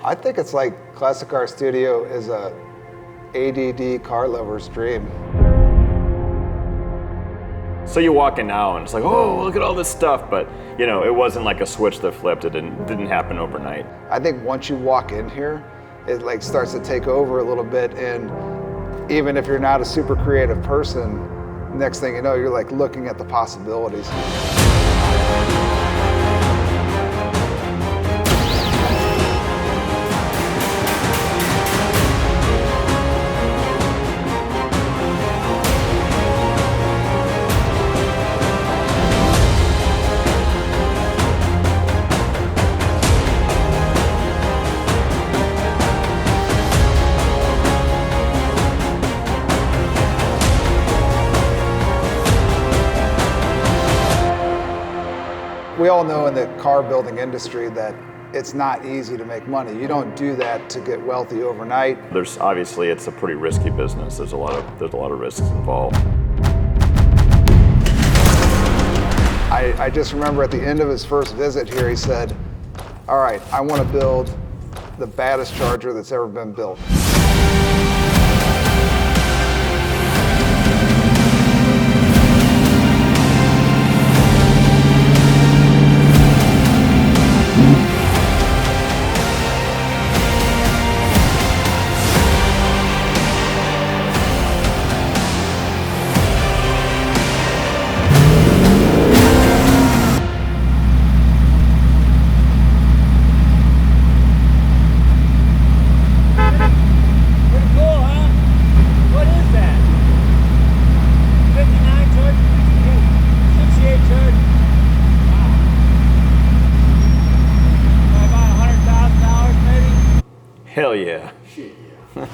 I think it's like Classic Car Studio is a ADD car lover's dream. So you walk in now and it's like, oh, look at all this stuff. But you know, it wasn't like a switch that flipped. It didn't happen overnight. I think once you walk in here, it like starts to take over a little bit. And even if you're not a super creative person, next thing you know, you're like looking at the possibilities. We all know in the car building industry that it's not easy to make money. You don't do that to get wealthy overnight. There's obviously, it's a pretty risky business. There's a lot of risks involved. I just remember at the end of his first visit here, he said, all right, I want to build the baddest Charger that's ever been built. Hell yeah. Shit, yeah.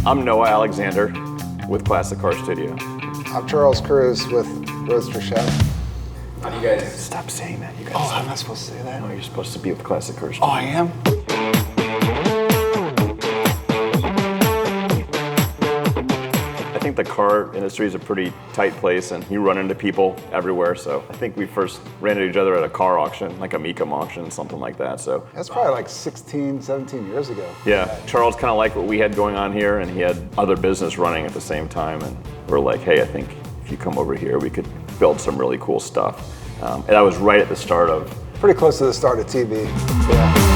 I'm Noah Alexander with Classic Car Studio. I'm Charles Cruz with Roadster Shop. How do you guys... Stop saying that. You guys. Oh, I'm not supposed to say that. No, you're supposed to be with Classic Car Studio. Oh, I am? I think the car industry is a pretty tight place and you run into people everywhere. So I think we first ran into each other at a car auction, like a Mecum auction, something like that. So That's probably like 16, 17 years ago. yeah, Charles kind of liked what we had going on here and he had other business running at the same time. And we're like, hey, I think if you come over here, we could build some really cool stuff. And I was right at the start of... Pretty close to the start of TV. Yeah.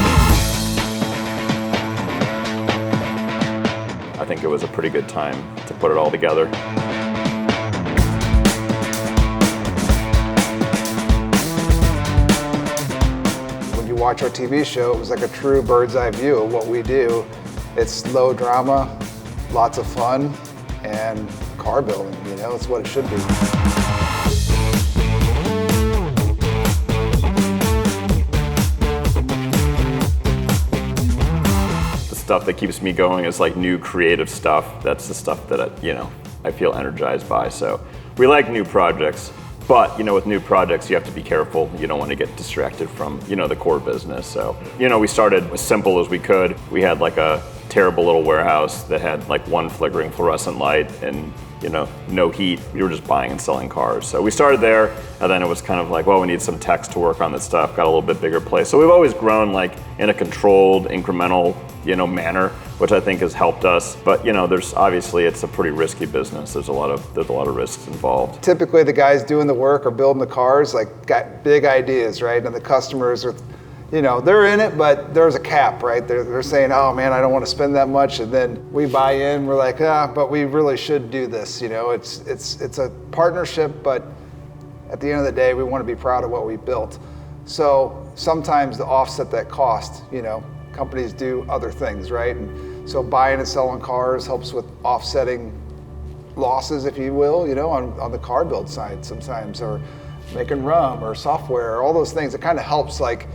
I think it was a pretty good time to put it all together. When you watch our TV show, it was like a true bird's eye view of what we do. It's low drama, lots of fun, and car building, you know, it's what it should be. Stuff that keeps me going is like new creative stuff. That's the stuff that I feel energized by. So we like new projects, but with new projects you have to be careful. You don't want to get distracted from the core business. So we started as simple as we could. We had like a terrible little warehouse that had like one flickering fluorescent light and no heat. We were just buying and selling cars. So we started there, and then it was kind of like, well, we need some techs to work on this stuff. Got a little bit bigger place. So we've always grown like in a controlled, incremental, manner, which I think has helped us. But there's obviously, it's a pretty risky business. There's a lot of risks involved. Typically, the guys doing the work or building the cars like got big ideas, right? And the customers are, they're in it, but there's a cap, right? They're saying, oh man, I don't want to spend that much. And then we buy in, we're like, but we really should do this. It's a partnership, but at the end of the day, we want to be proud of what we built. So sometimes to offset that cost, companies do other things, right? And so buying and selling cars helps with offsetting losses, if you will, on the car build side sometimes, or making rum or software, or all those things. It kind of helps like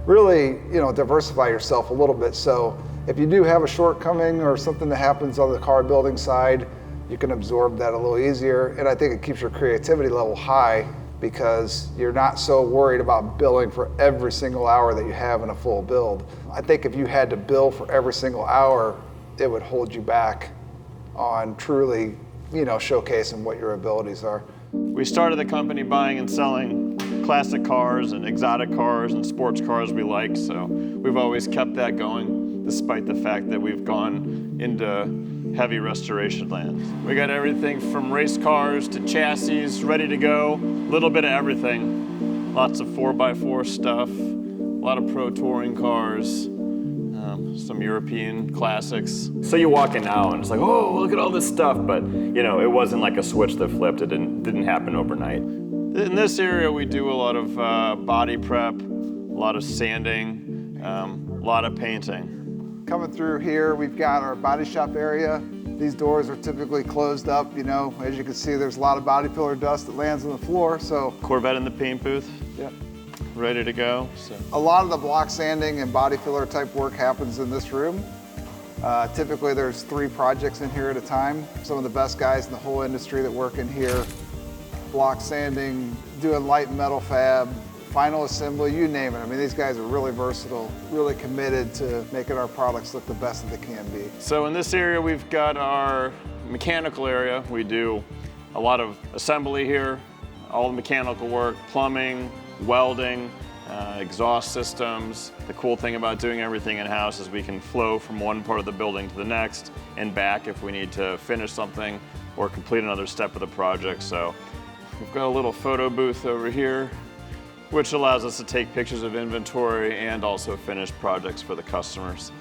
really, diversify yourself a little bit. So if you do have a shortcoming or something that happens on the car building side, you can absorb that a little easier. And I think it keeps your creativity level high because you're not so worried about billing for every single hour that you have in a full build. I think if you had to bill for every single hour it would hold you back on truly, showcasing what your abilities are. We started the company buying and selling classic cars and exotic cars and sports cars we like, so we've always kept that going, despite the fact that we've gone into heavy restoration land. We got everything from race cars to chassis ready to go, a little bit of everything. Lots of 4x4 stuff, a lot of pro touring cars, some European classics. So you walk in now and it's like, oh, look at all this stuff, but it wasn't like a switch that flipped. It didn't happen overnight. In this area, we do a lot of body prep, a lot of sanding, a lot of painting. Coming through here, we've got our body shop area. These doors are typically closed up, as you can see, there's a lot of body filler dust that lands on the floor, so. Corvette in the paint booth. Yep. Ready to go. So. A lot of the block sanding and body filler type work happens in this room. Typically there's 3 projects in here at a time. Some of the best guys in the whole industry that work in here, block sanding, doing light metal fab, final assembly, you name it. I mean, these guys are really versatile, really committed to making our products look the best that they can be. So in this area, we've got our mechanical area. We do a lot of assembly here, all the mechanical work, plumbing, welding, exhaust systems. The cool thing about doing everything in-house is we can flow from one part of the building to the next and back if we need to finish something or complete another step of the project. So we've got a little photo booth over here, which allows us to take pictures of inventory and also finish projects for the customers.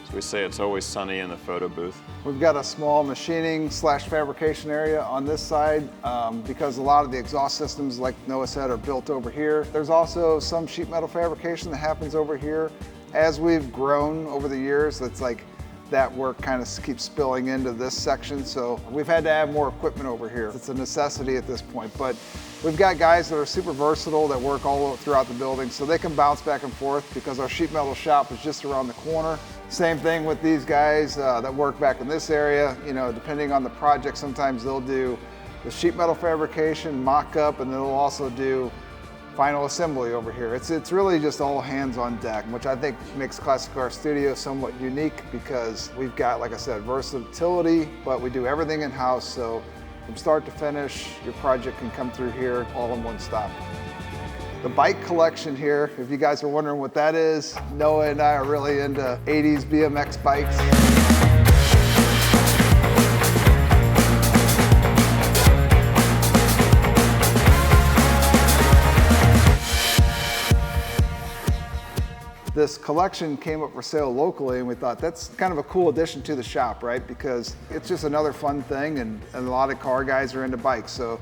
So we say it's always sunny in the photo booth. We've got a small machining / fabrication area on this side because a lot of the exhaust systems, like Noah said, are built over here. There's also some sheet metal fabrication that happens over here. As we've grown over the years, it's like that work kind of keeps spilling into this section. So we've had to add more equipment over here. It's a necessity at this point, but we've got guys that are super versatile that work all throughout the building, so they can bounce back and forth because our sheet metal shop is just around the corner. Same thing with these guys that work back in this area. Depending on the project, sometimes they'll do the sheet metal fabrication, mock-up, and they'll also do final assembly over here. It's really just all hands on deck, which I think makes Classic Car Studio somewhat unique because we've got, like I said, versatility, but we do everything in-house, so from start to finish, your project can come through here all in one stop. The bike collection here, if you guys are wondering what that is, Noah and I are really into 80s BMX bikes. This collection came up for sale locally, and we thought that's kind of a cool addition to the shop, right? Because it's just another fun thing, and a lot of car guys are into bikes. So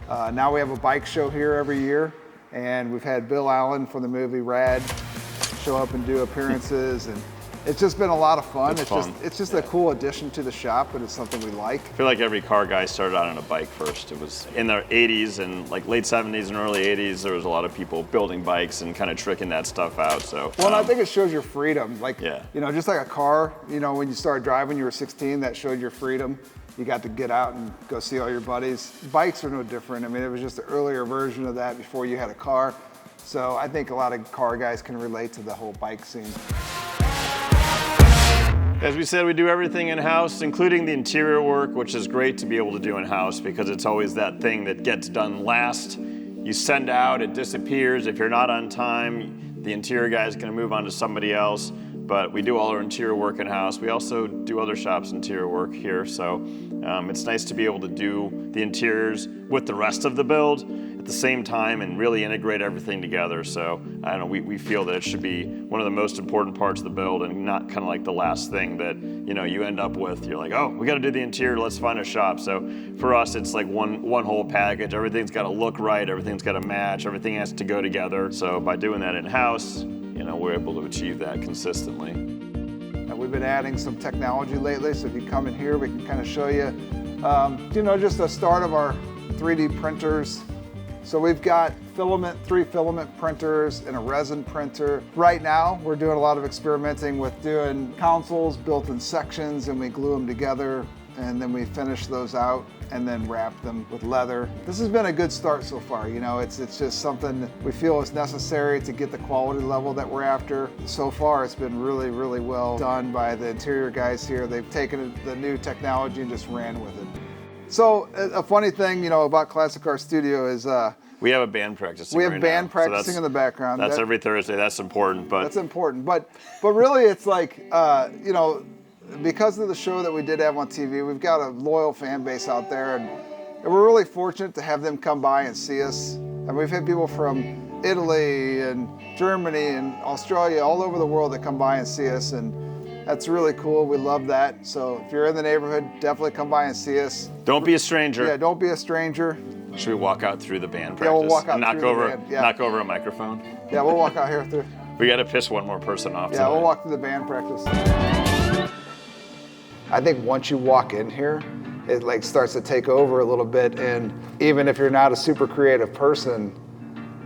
now we have a bike show here every year. And we've had Bill Allen from the movie Rad show up and do appearances, and it's just been a lot of fun. It's just a cool addition to the shop, but it's something we like. I feel like every car guy started out on a bike first. It was in the 80s and like late 70s and early 80s, there was a lot of people building bikes and kind of tricking that stuff out. So well, and I think it shows your freedom. Like, yeah. Just like a car, when you started driving, you were 16, that showed your freedom. You got to get out and go see all your buddies. Bikes are no different. I mean, it was just an earlier version of that before you had a car. So I think a lot of car guys can relate to the whole bike scene. As we said, we do everything in-house, including the interior work, which is great to be able to do in-house because it's always that thing that gets done last. You send out, it disappears. If you're not on time, the interior guy is going to move on to somebody else. But we do all our interior work in-house. We also do other shops' interior work here, so it's nice to be able to do the interiors with the rest of the build at the same time and really integrate everything together. So I don't know, we feel that it should be one of the most important parts of the build and not kind of like the last thing that you end up with. You're like, oh, we got to do the interior, let's find a shop. So for us, it's like one whole package. Everything's got to look right, everything's got to match, everything has to go together. So by doing that in-house, we're able to achieve that consistently. We've been adding some technology lately, so if you come in here, we can kind of show you, just the start of our 3D printers. So we've got 3 filament printers and a resin printer. Right now, we're doing a lot of experimenting with doing consoles built in sections, and we glue them together and then we finish those out and then wrap them with leather. This has been a good start so far. You know, it's just something that we feel is necessary to get the quality level that we're after. So far, it's been really, really well done by the interior guys here. They've taken the new technology and just ran with it. So a funny thing, you know, about Classic Car Studio is we have a band practicing. we have right band now. practicing in the background. That's every Thursday. That's important. But That's important. But really, it's like you know, because of the show that we did have on TV, we've got a loyal fan base out there, and we're really fortunate to have them come by and see us. And we've had people from Italy and Germany and Australia, all over the world, that come by and see us, and that's really cool. We love that. So if you're in the neighborhood, definitely come by and see us. don't be a stranger. Yeah, don't be a stranger. Should we walk out through the band practice? Yeah, we'll walk out and knock through the over, band, yeah. knock over a microphone. Yeah, we'll walk out here through. We got to piss one more person off. Yeah, tonight. we'll walk through the band practice. I think once you walk in here, it like starts to take over a little bit, and even if you're not a super creative person,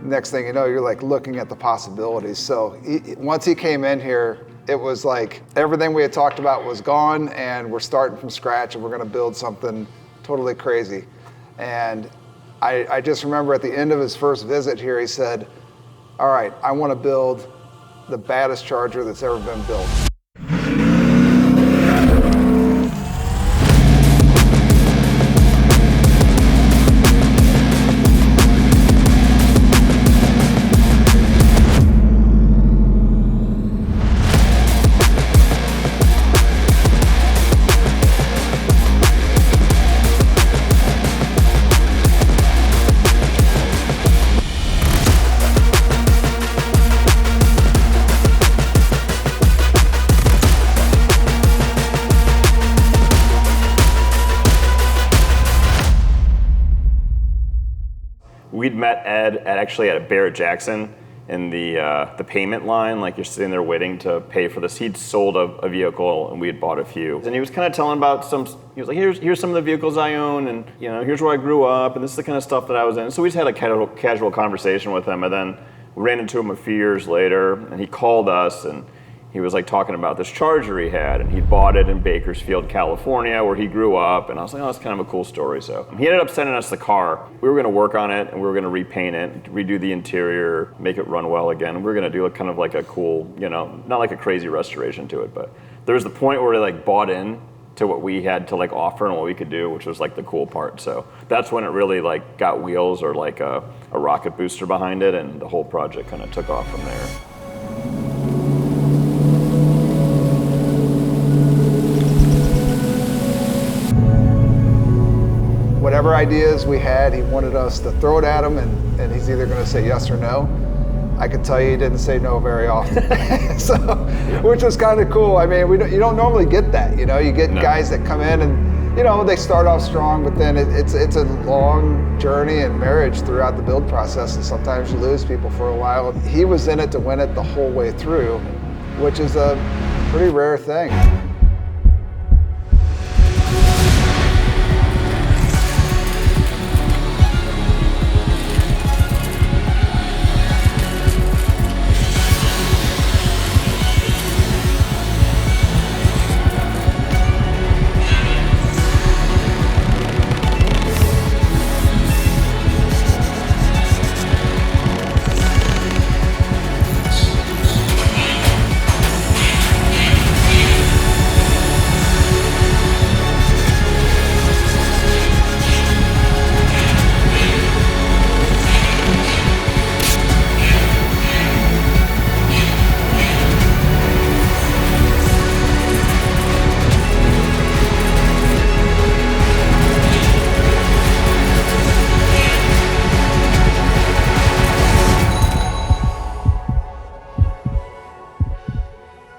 next thing you know, you're like looking at the possibilities. So once he came in here, it was like everything we had talked about was gone, and we're starting from scratch, and we're gonna build something totally crazy. And I just remember at the end of his first visit here, he said, all right, I wanna build the baddest Charger that's ever been built. We'd met Ed actually at Barrett Jackson in the payment line, like you're sitting there waiting to pay for this. He'd sold a vehicle and we had bought a few. And he was kind of telling about he was like, here's some of the vehicles I own, and you know, here's where I grew up, and this is the kind of stuff that I was in. So we just had a casual conversation with him, and then we ran into him a few years later, and he called us, and he was like talking about this Charger he had, and he bought it in Bakersfield, California, where he grew up. And I was like, oh, that's kind of a cool story. So he ended up sending us the car. We were going to work on it, and we were going to repaint it, redo the interior, make it run well again. We were going to do kind of like a cool, you know, not like a crazy restoration to it, but there was the point where they like bought in to what we had to like offer and what we could do, which was like the cool part. So that's when it really like got wheels, or like a rocket booster behind it, and the whole project kind of took off from there. Whatever ideas we had, he wanted us to throw it at him, and he's either going to say yes or no. I can tell you he didn't say no very often, so, which was kind of cool. I mean, you don't normally get that, you know. You get guys that come in and, you know, they start off strong, but then it's a long journey and marriage throughout the build process, and sometimes you lose people for a while. He was in it to win it the whole way through, which is a pretty rare thing.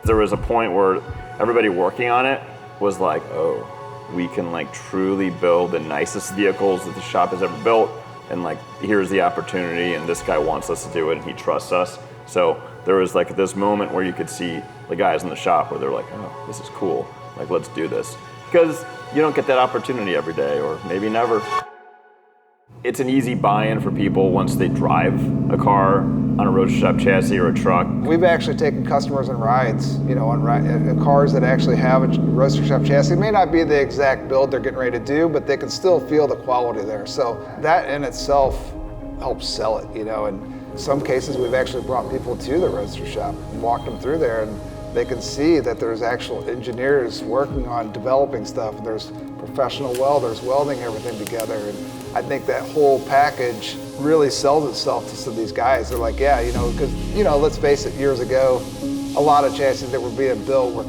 There was a point where everybody working on it was like, oh, we can like truly build the nicest vehicles that the shop has ever built, and like here's the opportunity, and this guy wants us to do it, and he trusts us. So there was like this moment where you could see the guys in the shop where they're like, oh, this is cool, like let's do this. Because you don't get that opportunity every day, or maybe never. It's an easy buy-in for people once they drive a car on a Roadster Shop chassis or a truck. We've actually taken customers on rides, you know, in cars that actually have a Roadster Shop chassis. It may not be the exact build they're getting ready to do, but they can still feel the quality there. So that in itself helps sell it, you know. And in some cases, we've actually brought people to the Roadster Shop and walked them through there, and they can see that there's actual engineers working on developing stuff. There's professional welders welding everything together. And I think that whole package really sells itself to some of these guys. They're like, yeah, you know, because, you know, let's face it, years ago, a lot of chassis that were being built were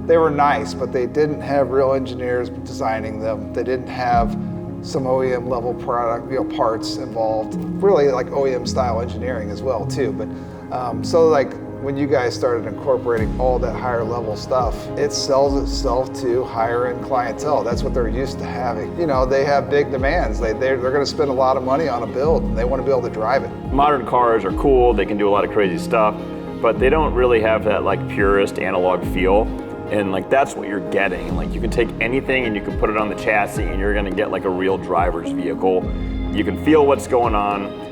they were nice, but they didn't have real engineers designing them. They didn't have some OEM level product, you know, parts involved. Really like OEM style engineering as well too. But so like when you guys started incorporating all that higher level stuff, it sells itself to higher end clientele. That's what they're used to having. You know, they have big demands. They're going to spend a lot of money on a build, and they want to be able to drive it. Modern cars are cool, they can do a lot of crazy stuff, but they don't really have that like purist analog feel. And like that's what you're getting. Like you can take anything and you can put it on the chassis and you're gonna get like a real driver's vehicle. You can feel what's going on.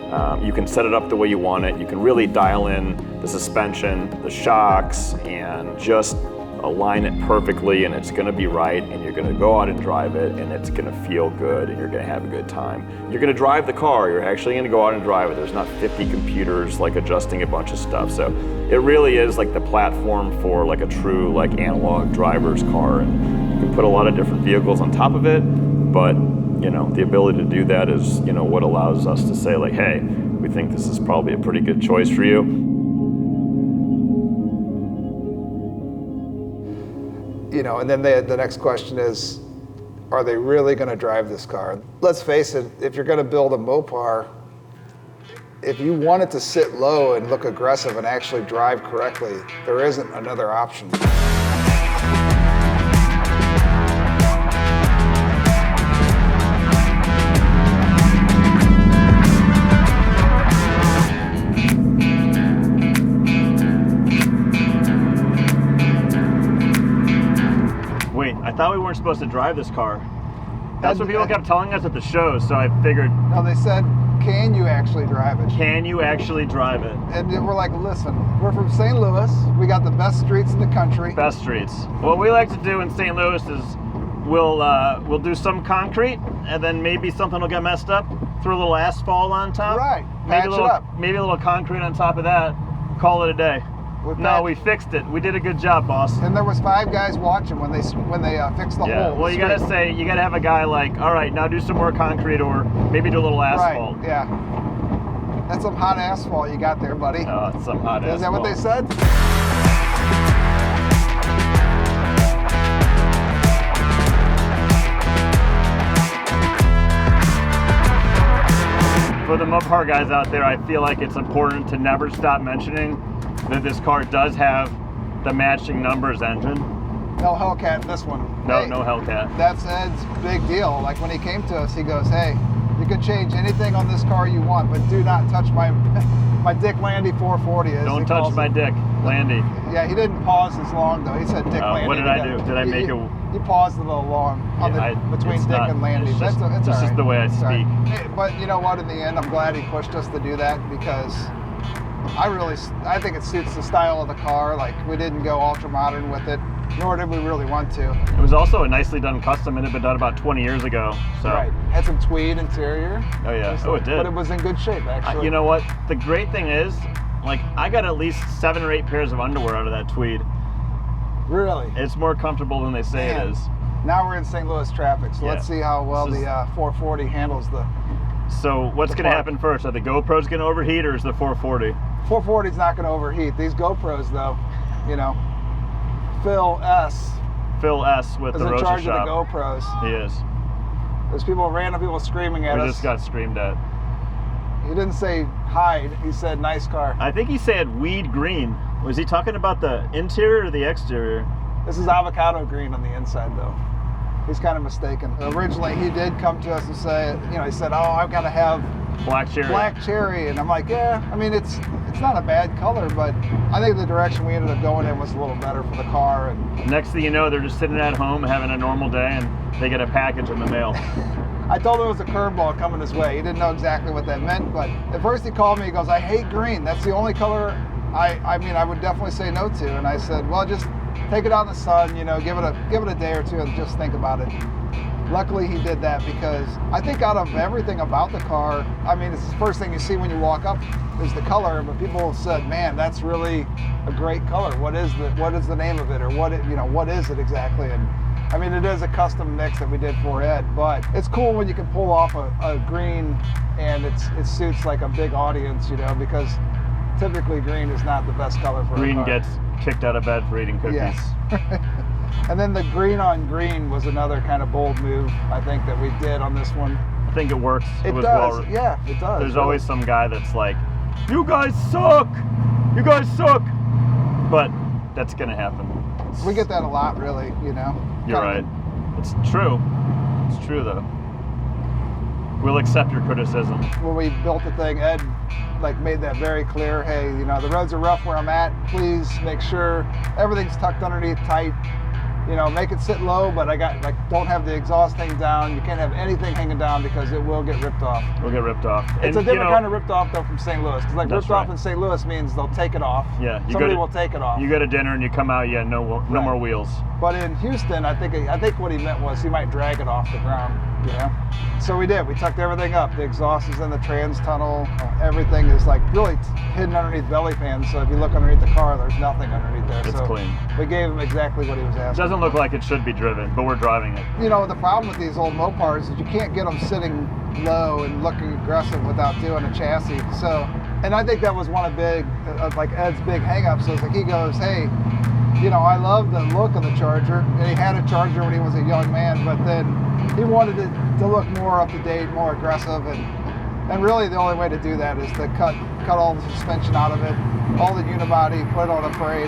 You can set it up the way you want it. You can really dial in the suspension, the shocks, and just align it perfectly, and it's gonna be right, and you're gonna go out and drive it, and it's gonna feel good, and you're gonna have a good time. You're gonna drive the car, you're actually gonna go out and drive it. There's not 50 computers like adjusting a bunch of stuff. So it really is like the platform for like a true like analog driver's car, and you can put a lot of different vehicles on top of it, but you know, the ability to do that is, you know, what allows us to say like, hey, we think this is probably a pretty good choice for you. You know, and then the next question is, are they really going to drive this car? Let's face it, if you're going to build a Mopar, if you want it to sit low and look aggressive and actually drive correctly, there isn't another option. I thought we weren't supposed to drive this car. That's what people kept telling us at the show, so I figured. No, they said, can you actually drive it? Can you actually drive it? And we're like, listen, we're from St. Louis. We got the best streets in the country. Best streets. What we like to do in St. Louis is we'll do some concrete, and then maybe something will get messed up. Throw a little asphalt on top. Right. Patch it up. Maybe a little concrete on top of that. Call it a day. We fixed it. We did a good job, boss. And there was 5 guys watching when they fixed the hole. Well, you gotta have a guy like, all right, now do some more concrete or maybe do a little asphalt. Right. Yeah. That's some hot asphalt you got there, buddy. Oh, it's some hot asphalt. Is that what they said? For the Mopar guys out there, I feel like it's important to never stop mentioning that this car does have the matching numbers engine. No Hellcat in this one. No, hey, no Hellcat. That's Ed's big deal. Like when he came to us, he goes, hey, you can change anything on this car you want, but do not touch my Dick Landy 440. Don't touch my dick, Landy. Yeah, he didn't pause as long though. He said Dick Landy. What did I do? Did I make it? You paused a little long on between Dick and Landy. It's just the way I speak. But you know what? In the end, I'm glad he pushed us to do that because I think it suits the style of the car. Like we didn't go ultra modern with it, nor did we really want to. It was also a nicely done custom. It had been done about 20 years ago. So. Right. Had some tweed interior. Oh yeah. It did. But it was in good shape actually. You know what? The great thing is, like I got at least 7 or 8 pairs of underwear out of that tweed. Really? It's more comfortable than they say it is. Now we're in St. Louis traffic, so let's see how well the 440 handles the. So what's going to happen first? Are the GoPros going to overheat, or is the 440? 440 is not going to overheat. These GoPros, though, you know, Phil S. with is the in Roadster charge Shop. of the GoPros. He is. There's random people screaming at us. We just got screamed at. He didn't say hide. He said nice car. I think he said weed green. Was he talking about the interior or the exterior? This is avocado green on the inside, though. He's kind of mistaken. Originally, he did come to us and say, you know, he said, oh, I've got to have black cherry. And I'm like, yeah, I mean, it's not a bad color, but I think the direction we ended up going in was a little better for the car. And next thing you know, they're just sitting at home having a normal day, and they get a package in the mail. I told him it was a curveball coming his way. He didn't know exactly what that meant, but at first he called me, he goes, I hate green. That's the only color I mean, I would definitely say no to. And I said, well, just take it out in the sun, you know, give it a day or two and just think about it. Luckily he did that, because I think out of everything about the car, I mean, it's the first thing you see when you walk up is the color, but people have said, man, that's really a great color. What is the name of it, or what is it exactly? And I mean, it is a custom mix that we did for Ed, but it's cool when you can pull off a green and it suits like a big audience, you know, because typically green is not the best color for a Green car. gets kicked out of bed for eating cookies. Yes. And then the green on green was another kind of bold move, I think, that we did on this one. I think it works. It was does, well. yeah, it does. There's really. always some guy that's like, you guys suck! You guys suck! But that's gonna happen. We get that a lot, really, you know. You're right. It's true. It's true, though. We'll accept your criticism. When we built the thing, Ed like made that very clear. Hey, you know, the roads are rough where I'm at. Please make sure everything's tucked underneath tight. You know, make it sit low, but don't have the exhaust hang down. You can't have anything hanging down because it will get ripped off. We'll get ripped off. It's a different kind of ripped off though from St. Louis. Because like ripped off in St. Louis means they'll take it off. Yeah, somebody will take it off. You go to dinner and you come out, yeah, no more wheels. But in Houston, I think what he meant was he might drag it off the ground. You know, so we did. We tucked everything up. The exhaust is in the trans tunnel. Everything is like really hidden underneath belly fans. So if you look underneath the car, there's nothing underneath there. It's so clean. We gave him exactly what he was It asking. doesn't look like it should be driven, but we're driving it. You know, the problem with these old Mopars is you can't get them sitting low and looking aggressive without doing a chassis. So, and I think that was one of like Ed's big hangups. Was like he goes, hey, you know, I love the look of the Charger, and he had a Charger when he was a young man, but then he wanted it to look more up to date, more aggressive, and really the only way to do that is to cut all the suspension out of it, all the unibody, put it on a frame,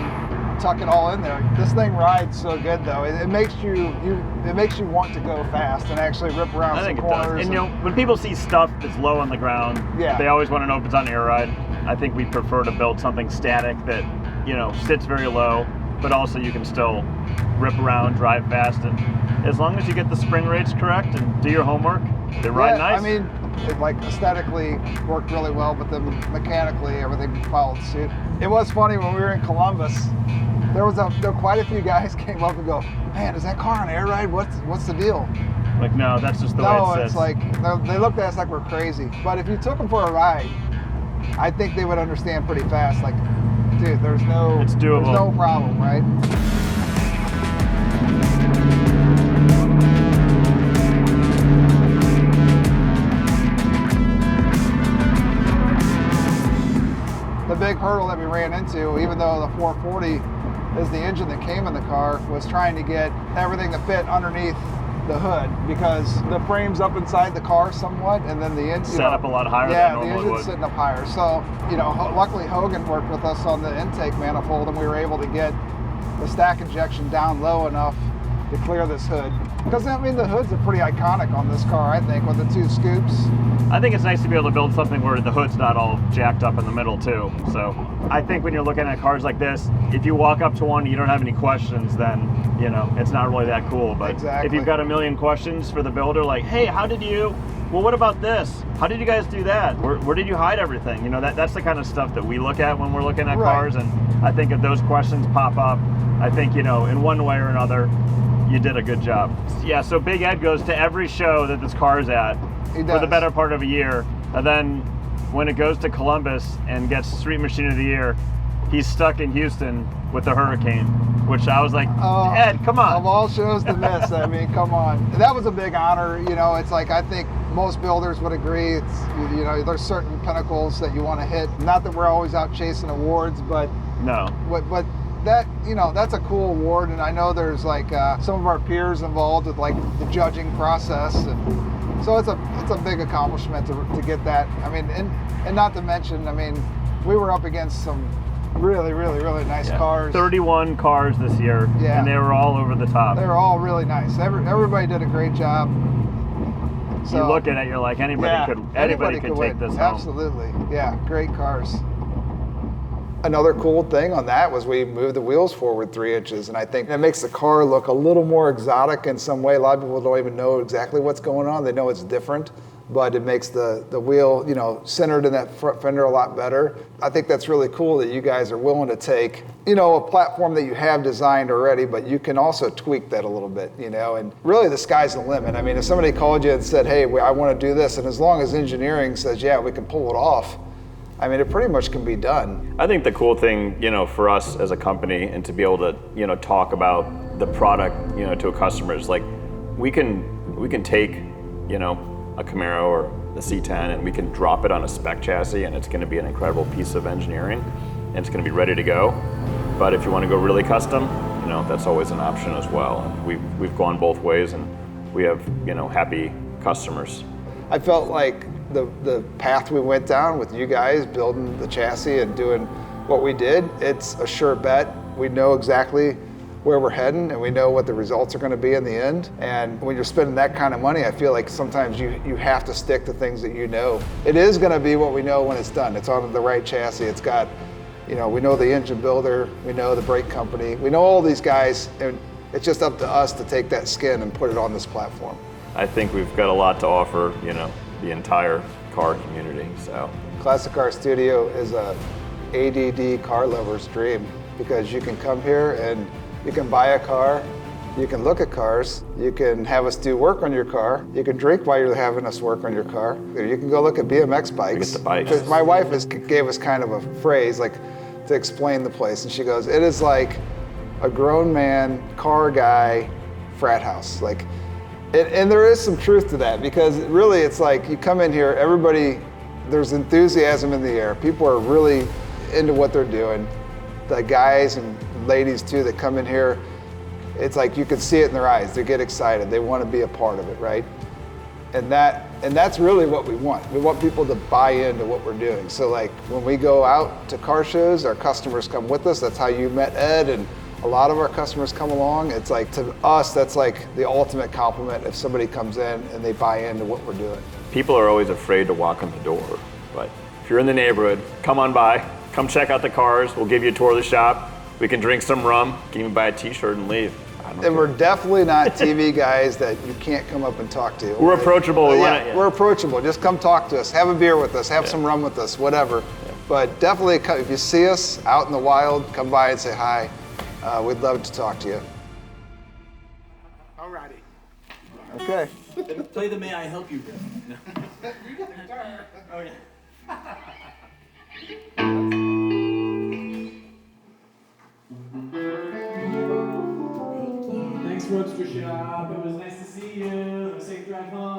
tuck it all in there. This thing rides so good though. It makes you want to go fast and actually rip around some corners. And you know, when people see stuff that's low on the ground, Yeah. they always want to know if it's on air ride. I think we prefer to build something static that, you know, sits very low, but also you can still rip around, drive fast, and as long as you get the spring rates correct and do your homework, they ride nice. I mean, it like aesthetically worked really well, but then mechanically everything followed suit. It was funny when we were in Columbus. There were quite a few guys came up and go, man, is that car on air ride? What's the deal? Like, no, that's just the way it sits. It's like they looked at us like we're crazy. But if you took them for a ride, I think they would understand pretty fast. Like, dude, It's doable. There's no problem, right? The big hurdle that we ran into, even though the 440 is the engine that came in the car, was trying to get everything to fit underneath the hood, because the frame's up inside the car somewhat, and then the engine Set up a lot higher than the normally engine's would. sitting up higher. So, you know, luckily Hogan worked with us on the intake manifold, and we were able to get the stack injection down low enough to clear this hood. Because I mean, the hoods are pretty iconic on this car, I think, with the two scoops. I think it's nice to be able to build something where the hood's not all jacked up in the middle too. So I think when you're looking at cars like this, if you walk up to one and you don't have any questions, then, you know, it's not really that cool. But Exactly. if you've got a million questions for the builder, like, hey, well, what about this? How did you guys do that? Where did you hide everything? You know, that's the kind of stuff that we look at when we're looking at Right. cars. And I think if those questions pop up, I think, you know, in one way or another, you did a good job. Yeah, so Big Ed goes to every show that this car's at He for the does. better part of a year. And then when it goes to Columbus and gets Street Machine of the Year, he's stuck in Houston with the Hurricane, which I was like, Ed, come on. Of all shows to miss, I mean, come on. That was a big honor. You know, it's like, I think most builders would agree. It's, you know, there's certain pinnacles that you want to hit. Not that we're always out chasing awards, but No. but that, you know, that's a cool award. And I know there's like some of our peers involved with like the judging process, and so it's a big accomplishment to get that. I mean, and not to mention, I mean, we were up against some really nice cars. 31 cars this year, Yeah. and they were all over the top. They were all really nice. Everybody did a great job. So, you look at it, you're like, anybody could take win. this home. Absolutely. Yeah, great cars. Another cool thing on that was we moved the wheels forward 3 inches, and I think it makes the car look a little more exotic in some way. A lot of people don't even know exactly what's going on. They know it's different, but it makes the wheel, you know, centered in that front fender a lot better. I think that's really cool that you guys are willing to take, you know, a platform that you have designed already, but you can also tweak that a little bit, you know, and really the sky's the limit. I mean, if somebody called you and said, hey, I want to do this, and as long as engineering says, yeah, we can pull it off, I mean, it pretty much can be done. I think the cool thing, you know, for us as a company and to be able to, you know, talk about the product, you know, to a customer is like, we can take, you know, a Camaro or the C10 and we can drop it on a spec chassis and it's going to be an incredible piece of engineering and it's going to be ready to go. But if you want to go really custom, you know, that's always an option as well. And we've gone both ways and we have, you know, happy customers. I felt like the path we went down with you guys building the chassis and doing what we did, it's a sure bet. We know exactly where we're heading and we know what the results are going to be in the end. And when you're spending that kind of money, I feel like sometimes you have to stick to things that you know. It is going to be what we know when it's done. It's on the right chassis. It's got, you know, we know the engine builder, we know the brake company, we know all these guys, and it's just up to us to take that skin and put it on this platform. I think we've got a lot to offer, you know, the entire car community, so. Classic Car Studio is a ADD car lover's dream because you can come here and you can buy a car, you can look at cars, you can have us do work on your car, you can drink while you're having us work on your car, you can go look at BMX bikes. Look at the bikes. Because my wife gave us kind of a phrase like to explain the place, and she goes, it is like a grown man, car guy, frat house. Like, and there is some truth to that because really it's like you come in here, everybody, there's enthusiasm in the air. People are really into what they're doing. The guys and ladies too that come in here, it's like you can see it in their eyes. They get excited. They want to be a part of it, right? And that's really what we want. We want people to buy into what we're doing. So like when we go out to car shows, our customers come with us. That's how you met Ed, and a lot of our customers come along. It's like, to us, that's like the ultimate compliment if somebody comes in and they buy into what we're doing. People are always afraid to walk in the door, but if you're in the neighborhood, come on by, come check out the cars. We'll give you a tour of the shop. We can drink some rum, can even buy a t-shirt and leave. And we're definitely not TV guys that you can't come up and talk to. We're approachable. We're approachable. Just come talk to us. Have a beer with us. Have some rum with us, whatever. Yeah. But definitely, if you see us out in the wild, come by and say hi. We'd love to talk to you. Alrighty. Okay. Then play the May I Help You riff. You got the guitar. Oh yeah. Thanks, Roadster Shop. It was nice to see you. Have a safe drive home.